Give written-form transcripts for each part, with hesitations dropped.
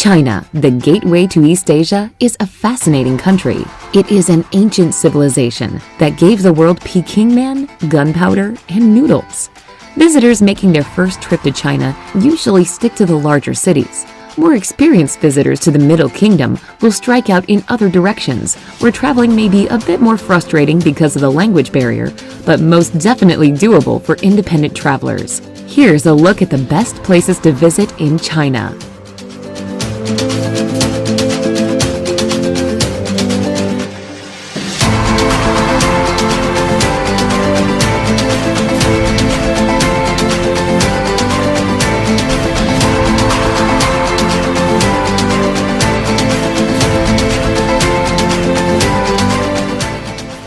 China, the gateway to East Asia, is a fascinating country. It is an ancient civilization that gave the world Peking man, gunpowder, and noodles. Visitors making their first trip to China usually stick to the larger cities. More experienced visitors to the Middle Kingdom will strike out in other directions, where traveling may be a bit more frustrating because of the language barrier, but most definitely doable for independent travelers. Here's a look at the best places to visit in China.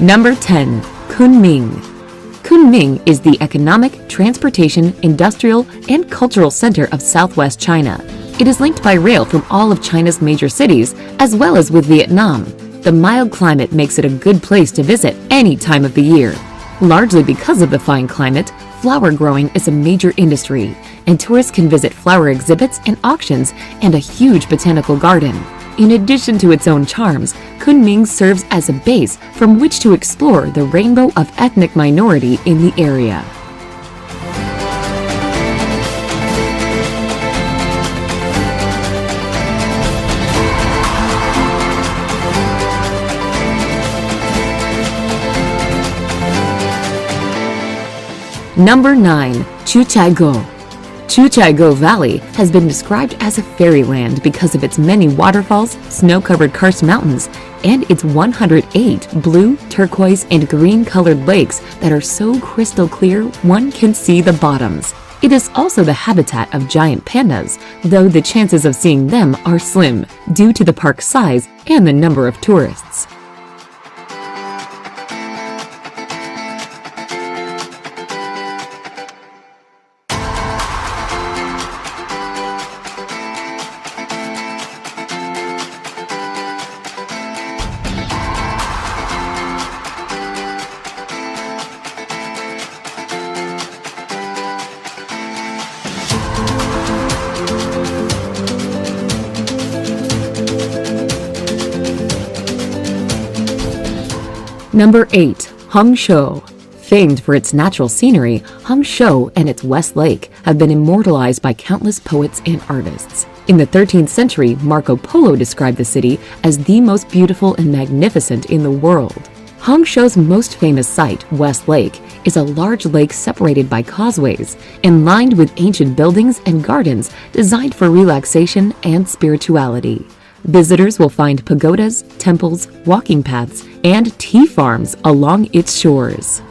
Number 10. Kunming. Kunming is the economic, transportation, industrial, and cultural center of southwest China. It is linked by rail from all of China's major cities, as well as with Vietnam. The mild climate makes it a good place to visit any time of the year. Largely because of the fine climate, flower growing is a major industry, and tourists can visit flower exhibits and auctions and a huge botanical garden. In addition to its own charms, Kunming serves as a base from which to explore the rainbow of ethnic minority in the area. Number 9. Chuchaigo. Chuchaigo Valley has been described as a fairyland because of its many waterfalls, snow-covered karst mountains, and its 108 blue, turquoise, and green-colored lakes that are so crystal clear one can see the bottoms. It is also the habitat of giant pandas, though the chances of seeing them are slim due to the park's size and the number of tourists. Number 8. Hangzhou. Famed for its natural scenery, Hangzhou and its West Lake have been immortalized by countless poets and artists. In the 13th century, Marco Polo described the city as the most beautiful and magnificent in the world. Hangzhou's most famous site, West Lake, is a large lake separated by causeways and lined with ancient buildings and gardens designed for relaxation and spirituality. Visitors will find pagodas, temples, walking paths, and tea farms along its shores.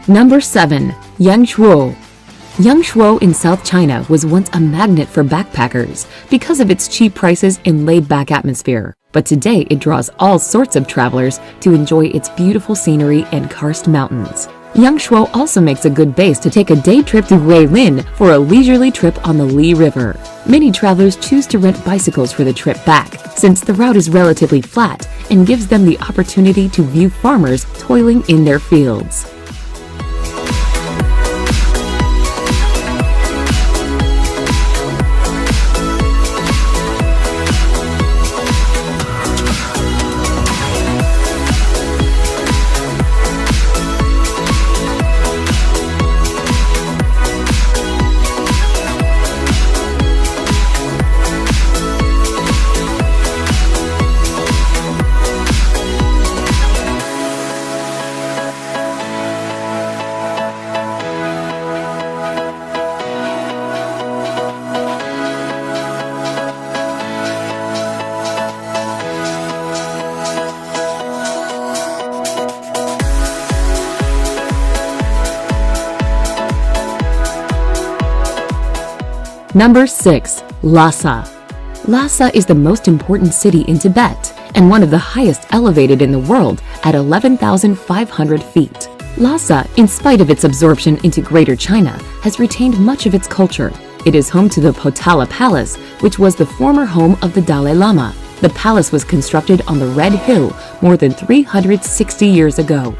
Number 7. Yangshuo. Yangshuo in South China was once a magnet for backpackers because of its cheap prices and laid-back atmosphere, but today it draws all sorts of travelers to enjoy its beautiful scenery and karst mountains. Yangshuo also makes a good base to take a day trip to Guilin for a leisurely trip on the Li River. Many travelers choose to rent bicycles for the trip back, since the route is relatively flat and gives them the opportunity to view farmers toiling in their fields. Number 6. Lhasa. Lhasa is the most important city in Tibet and one of the highest elevated in the world at 11,500 feet. Lhasa, in spite of its absorption into Greater China, has retained much of its culture. It is home to the Potala Palace, which was the former home of the Dalai Lama. The palace was constructed on the Red Hill more than 360 years ago.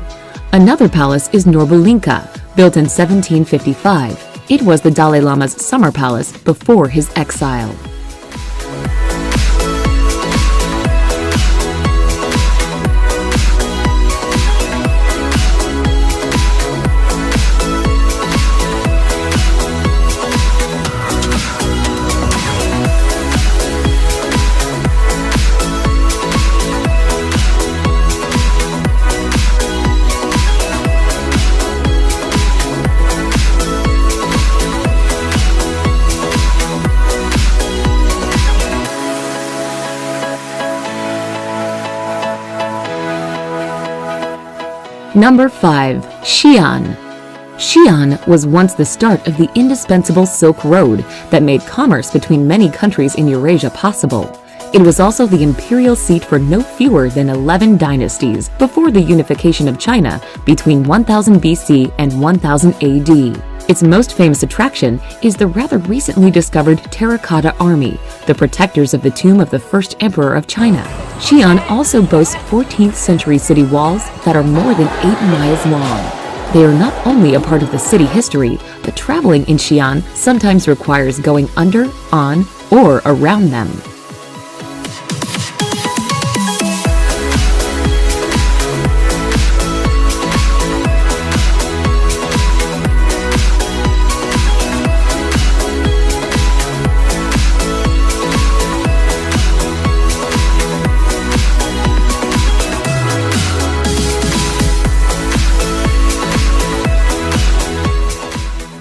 Another palace is Norbulinka, built in 1755. It was the Dalai Lama's summer palace before his exile. Number 5. Xi'an. Xi'an was once the start of the indispensable Silk Road that made commerce between many countries in Eurasia possible. It was also the imperial seat for no fewer than 11 dynasties before the unification of China between 1000 BC and 1000 AD. Its most famous attraction is the rather recently discovered Terracotta Army, the protectors of the tomb of the first emperor of China. Xi'an also boasts 14th century city walls that are more than 8 miles long. They are not only a part of the city history, but traveling in Xi'an sometimes requires going under, on, or around them.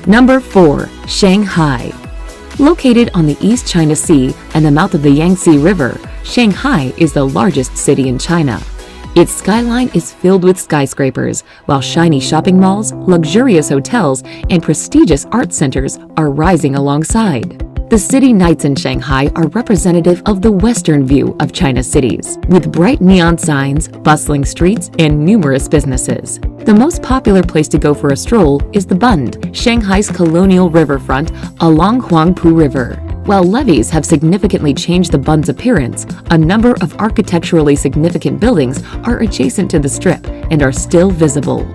Number 4. Shanghai. Located on the East China Sea and the mouth of the Yangtze River, Shanghai is the largest city in China. Its skyline is filled with skyscrapers, while shiny shopping malls, luxurious hotels, and prestigious art centers are rising alongside. The city nights in Shanghai are representative of the Western view of China's cities, with bright neon signs, bustling streets, and numerous businesses. The most popular place to go for a stroll is the Bund, Shanghai's colonial riverfront along Huangpu River. While levees have significantly changed the Bund's appearance, a number of architecturally significant buildings are adjacent to the strip and are still visible.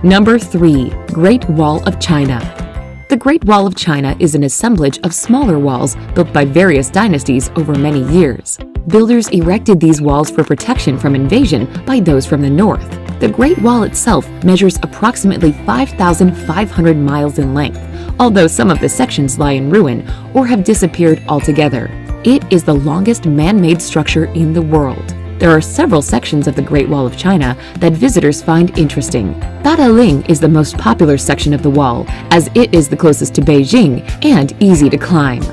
Number 3. Great Wall of China. The Great Wall of China is an assemblage of smaller walls built by various dynasties over many years. Builders erected these walls for protection from invasion by those from the north. The Great Wall itself measures approximately 5,500 miles in length, although some of the sections lie in ruin or have disappeared altogether. It is the longest man-made structure in the world. There are several sections of the Great Wall of China that visitors find interesting. Dadaling is the most popular section of the wall, as it is the closest to Beijing and easy to climb.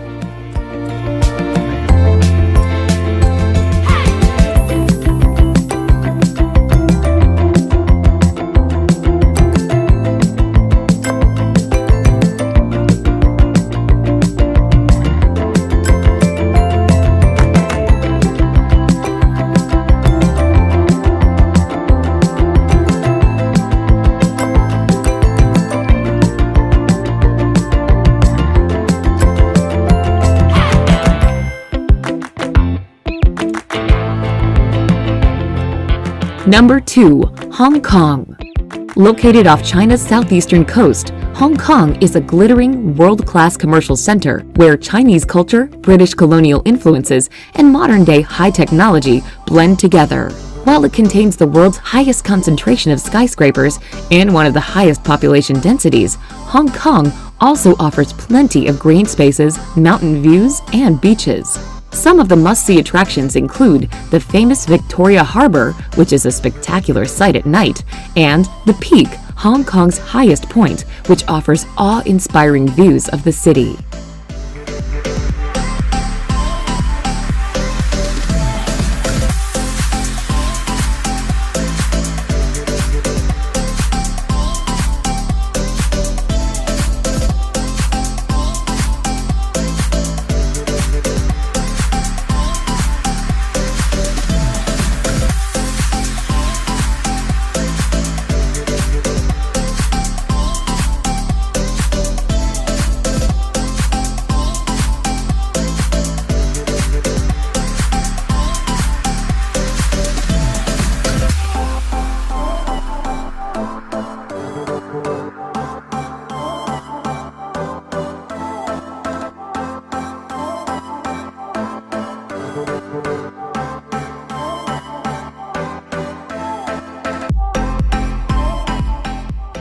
Number 2. Hong Kong. Located off China's southeastern coast, Hong Kong is a glittering, world-class commercial center where Chinese culture, British colonial influences, and modern-day high technology blend together. While it contains the world's highest concentration of skyscrapers and one of the highest population densities, Hong Kong also offers plenty of green spaces, mountain views, and beaches. Some of the must-see attractions include the famous Victoria Harbour, which is a spectacular sight at night, and the Peak, Hong Kong's highest point, which offers awe-inspiring views of the city.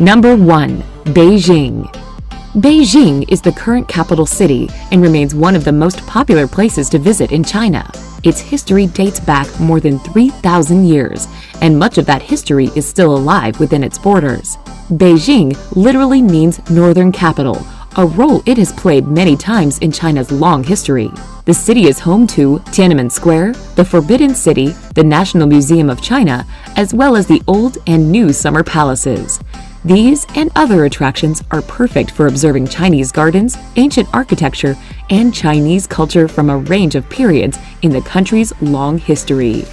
Number 1. Beijing. Beijing is the current capital city and remains one of the most popular places to visit in China. Its history dates back more than 3,000 years, and much of that history is still alive within its borders. Beijing literally means northern capital, a role it has played many times in China's long history. The city is home to Tiananmen Square, the Forbidden City, the National Museum of China, as well as the old and new summer palaces. These and other attractions are perfect for observing Chinese gardens, ancient architecture, and Chinese culture from a range of periods in the country's long history.